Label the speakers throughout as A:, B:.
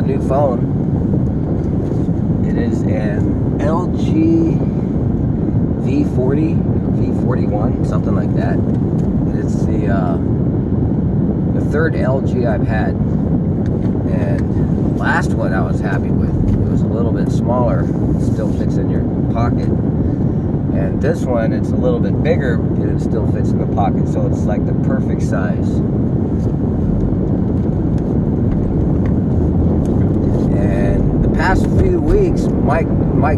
A: new phone. It is an LG V40, V41, something like that. It's the third LG I've had. And last one I was happy with. It was a little bit smaller. It still fits in your pocket. And this one, it's a little bit bigger, and it still fits in the pocket. So it's like the perfect size. And the past few weeks, Mike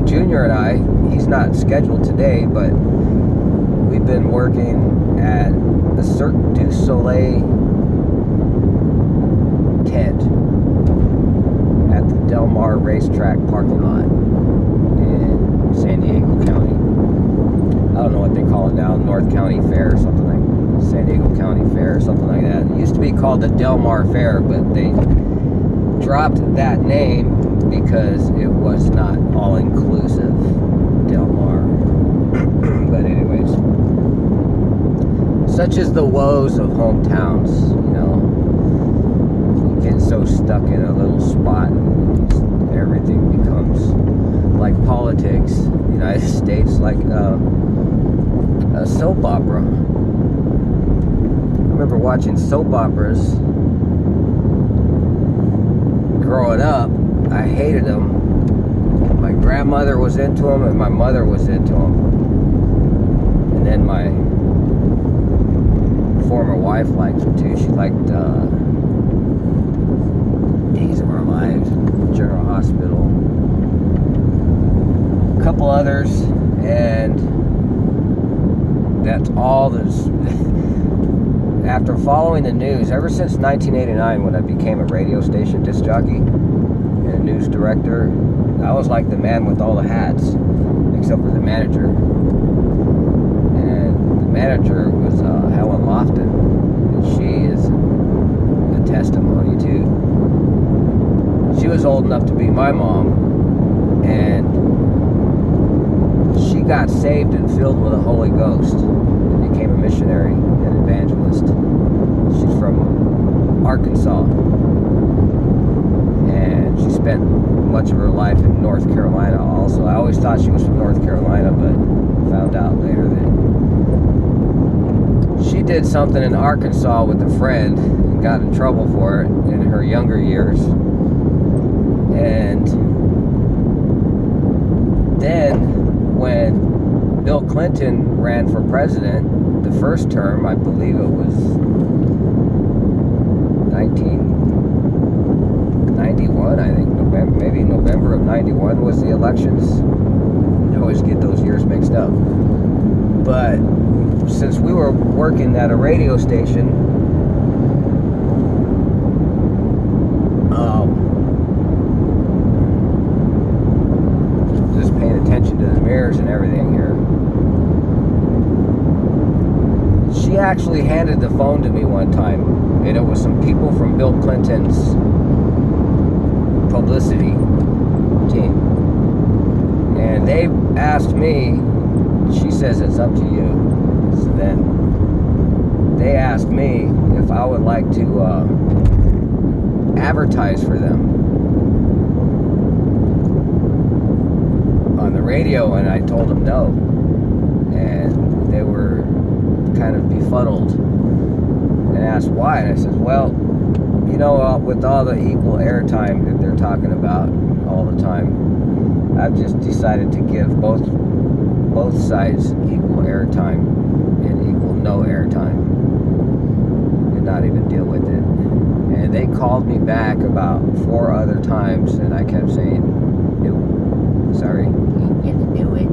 A: Jr. and I, he's not scheduled today, but we've been working at the Cirque du Soleil tent at the Del Mar racetrack parking lot in San Diego County. I don't know what they call it now, North County Fair or something like that. San Diego County Fair or something like that. It used to be called the Del Mar Fair, but they dropped that name because it was not all-inclusive Del Mar. But anyways, such is the woes of hometowns, you know. You get so stuck in a little spot and everything becomes like politics. The United States, like a soap opera. I remember watching soap operas growing up. I hated them. My grandmother was into them and my mother was into them. And then my former wife liked them too. She liked Days of Our Lives, General Hospital, a couple others, and that's all there's. After following the news, ever since 1989 when I became a radio station disc jockey and a news director, I was like the man with all the hats, except for the manager. And the manager was Helen Lofton, and she is a testimony too. She was old enough to be my mom, and she got saved and filled with the Holy Ghost and became a missionary and evangelist. She's from Arkansas, and she spent much of her life in North Carolina also. I always thought she was from North Carolina, but found out later that she did something in Arkansas with a friend and got in trouble for it in her younger years. And then when Bill Clinton ran for president, the first term, I believe it was 1991, I think, maybe November of 91 was the elections. I always get those years mixed up. But since we were working at a radio station, just paying attention to the mirrors and everything here, she actually handed the phone to me one time, and it was some people from Bill Clinton's publicity team, and they asked me, she says it's up to you, so then they asked me if I would like to advertise for them on the radio, and I told them no, and they were kind of befuddled and asked why, and I said, well, you know, with all the equal airtime that they're talking about all the time, I've just decided to give both sides equal airtime and equal no airtime and not even deal with it. And they called me back about 4 other times, and I kept saying, no, sorry, ain't gonna do it.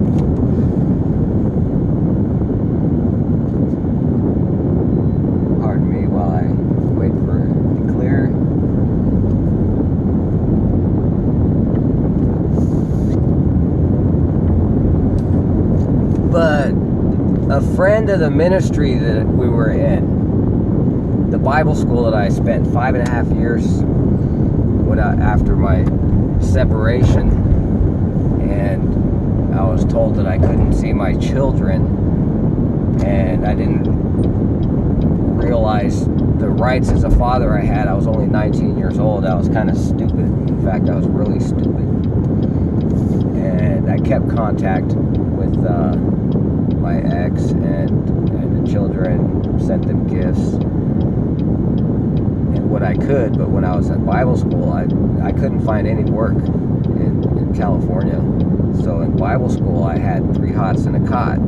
A: Pardon me while I wait for it to clear. But a friend of the ministry that we were in, the Bible school that I spent 5.5 years after my separation, and I was told that I couldn't see my children, and I didn't realize the rights as a father I had. I was only 19 years old. I was kind of stupid. In fact, I was really stupid. And I kept contact with my ex and the children, sent them gifts and what I could. But when I was at Bible school, I couldn't find any work in California. So in Bible school, I had 3 hots and a cot.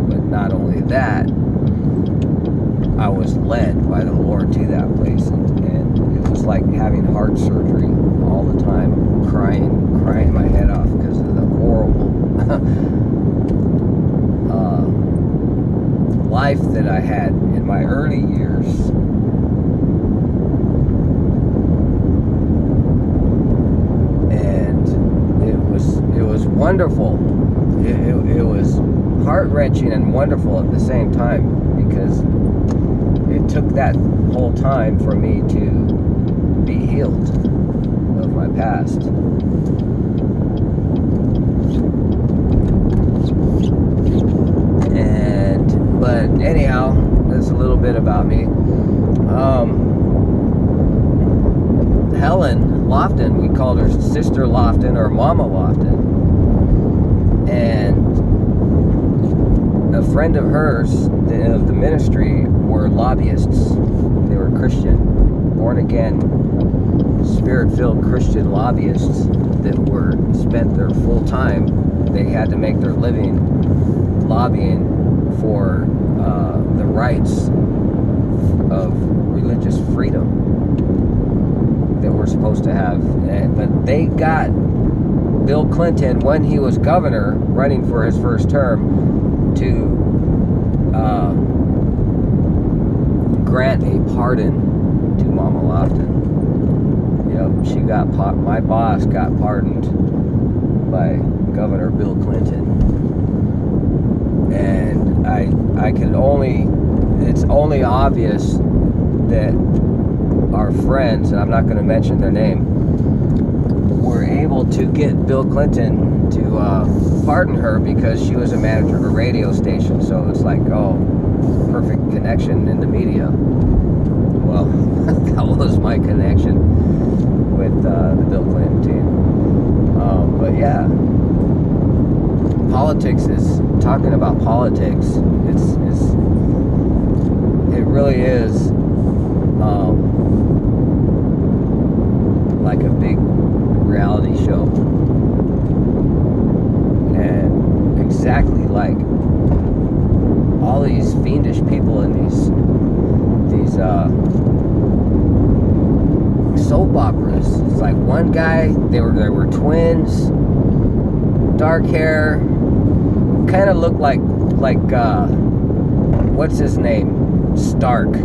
A: But not only that, I was led by the Lord to that place, and it was like having heart surgery all the time, crying my head off because of the horrible life that I had in my early years. And it was wonderful. It was heart-wrenching and wonderful at the same time, because it took that whole time for me to be healed of my past. But anyhow, that's a little bit about me. Helen Lofton, we called her Sister Lofton or Mama Lofton. And a friend of hers, of the ministry, were lobbyists. They were Christian, born-again, Spirit-filled Christian lobbyists that spent their full time. They had to make their living lobbying for the rights of religious freedom that we're supposed to have. But they got Bill Clinton, when he was governor, running for his first term, to grant a pardon to Mama Lofton. Yep, she got my boss got pardoned by Governor Bill Clinton. And it's only obvious that our friends, and I'm not going to mention their name, were able to get Bill Clinton to pardon her because she was a manager of a radio station. So it's like, oh, perfect connection in the media. Well, that was my connection with the Bill Clinton team. But yeah, politics is talking about politics. It really is like a big reality show, and exactly like all these fiendish people in these soap operas. It's like one guy, they were twins, dark hair, kind of looked like what's his name, Stark,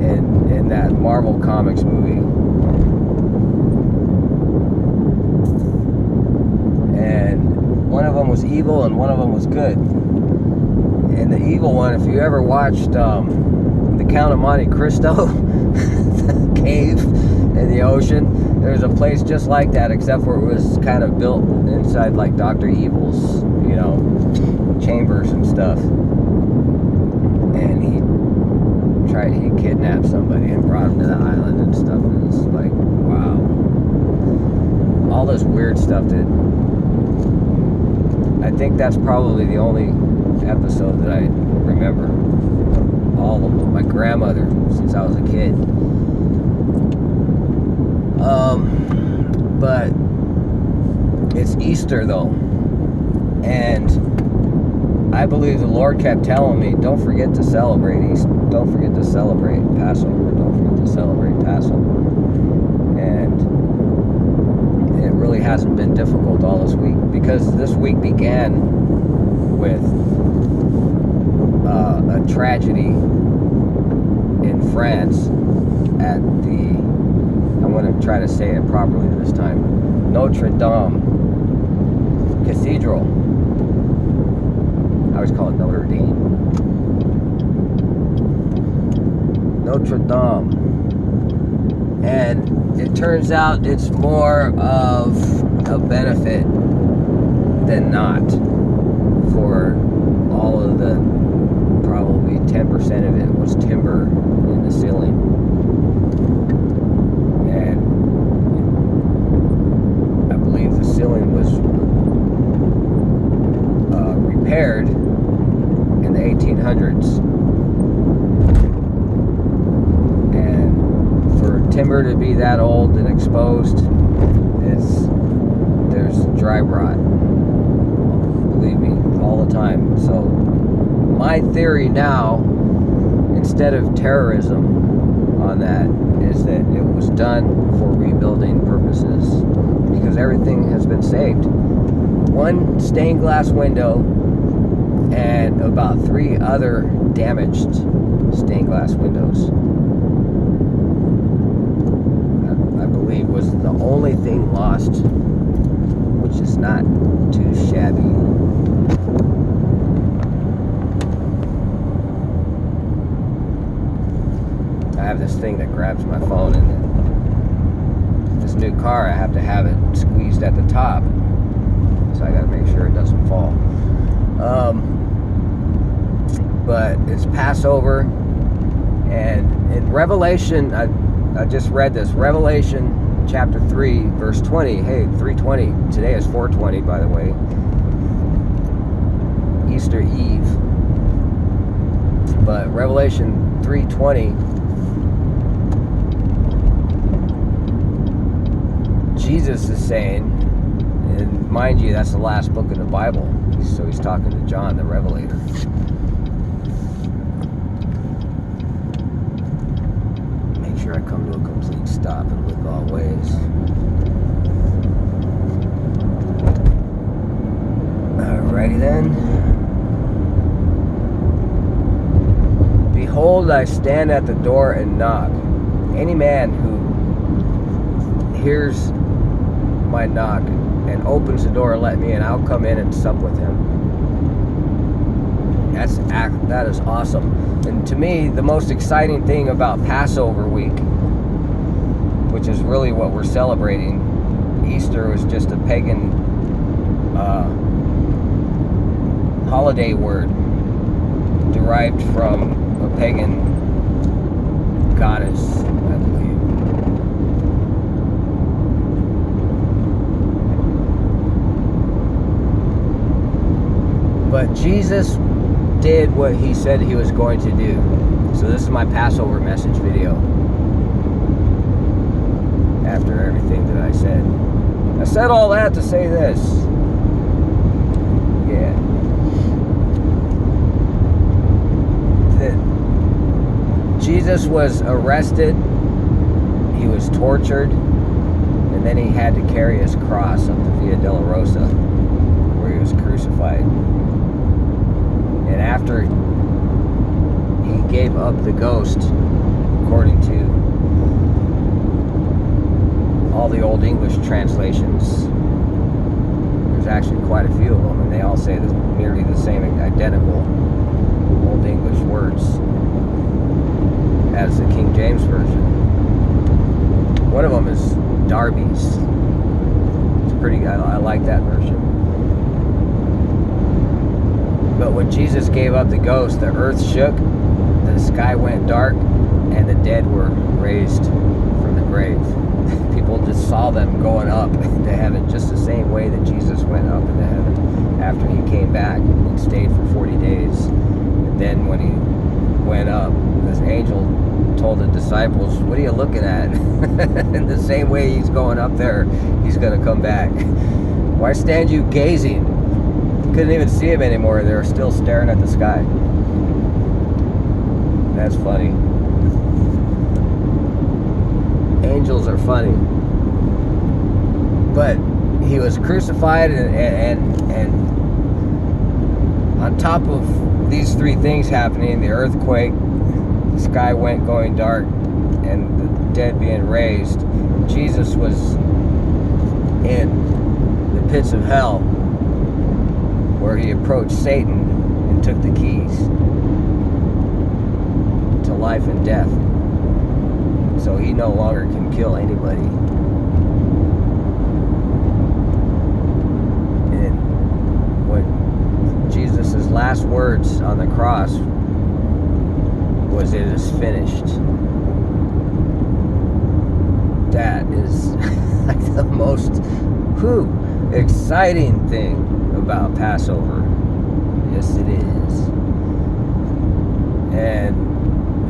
A: in that Marvel Comics movie. And one of them was evil and one of them was good. And the evil one, if you ever watched The Count of Monte Cristo, the cave in the ocean, there's a place just like that, except for it was kind of built inside like Dr. Evil's, chambers and stuff. And he kidnapped somebody and brought him to the island and stuff. It was like, wow. All this weird stuff that I think that's probably the only episode that I remember. All of them. My grandmother, since I was a kid. But it's Easter though, and I believe the Lord kept telling me, don't forget to celebrate Easter, don't forget to celebrate Passover, don't forget to celebrate Passover. And it really hasn't been difficult all this week, because this week began with a tragedy in France at the, I'm going to try to say it properly this time, Notre Dame Cathedral. I always call it Notre Dame. Notre Dame. And it turns out it's more of a benefit than not for all of the basically 10% of it was timber in the ceiling. And I believe the ceiling was repaired in the 1800s. And for timber to be that old and exposed, there's dry rot. Believe me, all the time. So my theory now, instead of terrorism on that, is that it was done for rebuilding purposes, because everything has been saved. One stained glass window and about 3 other damaged stained glass windows, I believe, was the only thing lost, which is not too shabby. I have this thing that grabs my phone, and this new car, I have to have it squeezed at the top, so I got to make sure it doesn't fall. But it's Passover, and in Revelation, I just read this, Revelation chapter 3, verse 20. Hey, 3:20. Today is 4:20, by the way. Easter Eve. But Revelation 3:20, Jesus is saying, and mind you, that's the last book of the Bible, so he's talking to John the Revelator. Make sure I come to a complete stop and look all ways. Alrighty then. Behold, I stand at the door and knock. Any man who hears my knock and opens the door, let me in, I'll come in and sup with him. That is awesome. And to me, the most exciting thing about Passover week, which is really what we're celebrating, Easter was just a pagan holiday word derived from a pagan goddess, I believe. But Jesus did what he said he was going to do. So this is my Passover message video. After everything that I said all that to say this. Yeah. That Jesus was arrested, he was tortured, and then he had to carry his cross up the Via Dolorosa, where he was crucified. And after he gave up the ghost, according to all the old English translations, there's actually quite a few of them, and they all say nearly the same, identical Old English words as the King James Version. One of them is Darby's. It's pretty good. I like that version. But when Jesus gave up the ghost, the earth shook, the sky went dark, and the dead were raised from the grave. People just saw them going up to heaven, just the same way that Jesus went up into heaven after he came back and stayed for 40 days. And then when he went up, this angel told the disciples, "What are you looking at?" In the same way he's going up there, he's going to come back. Why stand you gazing? Couldn't even see him anymore. They were still staring at the sky. That's funny. Angels are funny. But he was crucified, and on top of these 3 things happening, the earthquake, the sky went going dark, and the dead being raised, Jesus was in the pits of hell, where he approached Satan and took the keys to life and death. So he no longer can kill anybody. And what Jesus' last words on the cross was "It is finished." That is like the most exciting thing about Passover. Yes, it is. And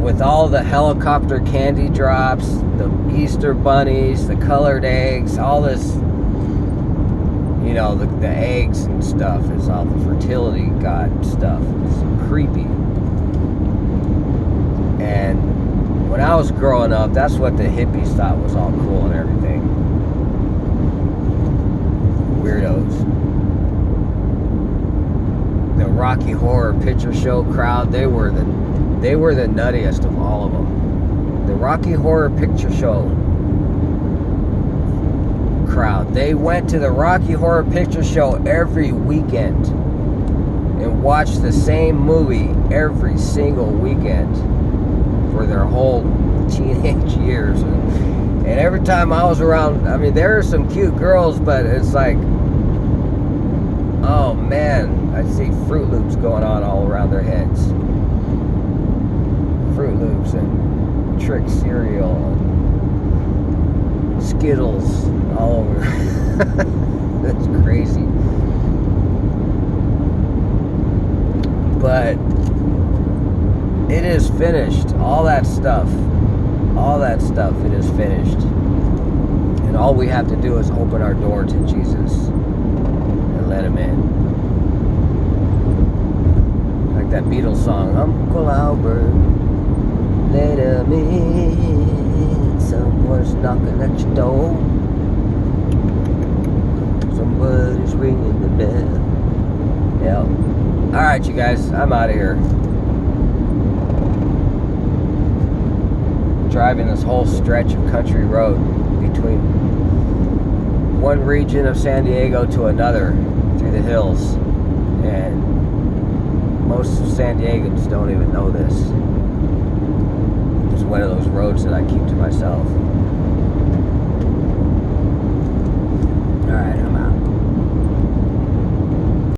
A: with all the helicopter candy drops, the Easter bunnies, the colored eggs, all this, you know, the eggs and stuff, is all the fertility god stuff. It's creepy. And when I was growing up, that's what the hippies thought was all cool and everything. Weirdos. The Rocky Horror Picture Show crowd, they were the nuttiest of all of them. The Rocky Horror Picture Show crowd, they went to the Rocky Horror Picture Show every weekend and watched the same movie every single weekend for their whole teenage years. And every time I was around, I mean, there are some cute girls, but it's like, oh man, I see Fruit Loops going on all around their heads. Fruit Loops and Trick cereal and Skittles all over. That's crazy. But it is finished. All that stuff, it is finished. And all we have to do is open our door to Jesus and let him in. Like that Beatles song, Uncle Albert, let him in. Someone's knocking at your door. Somebody's ringing the bell. Yeah. Alright, you guys, I'm out of here. Driving this whole stretch of country road between one region of San Diego to another through the hills. And most San Diegans don't even know this. It's one of those roads that I keep to myself.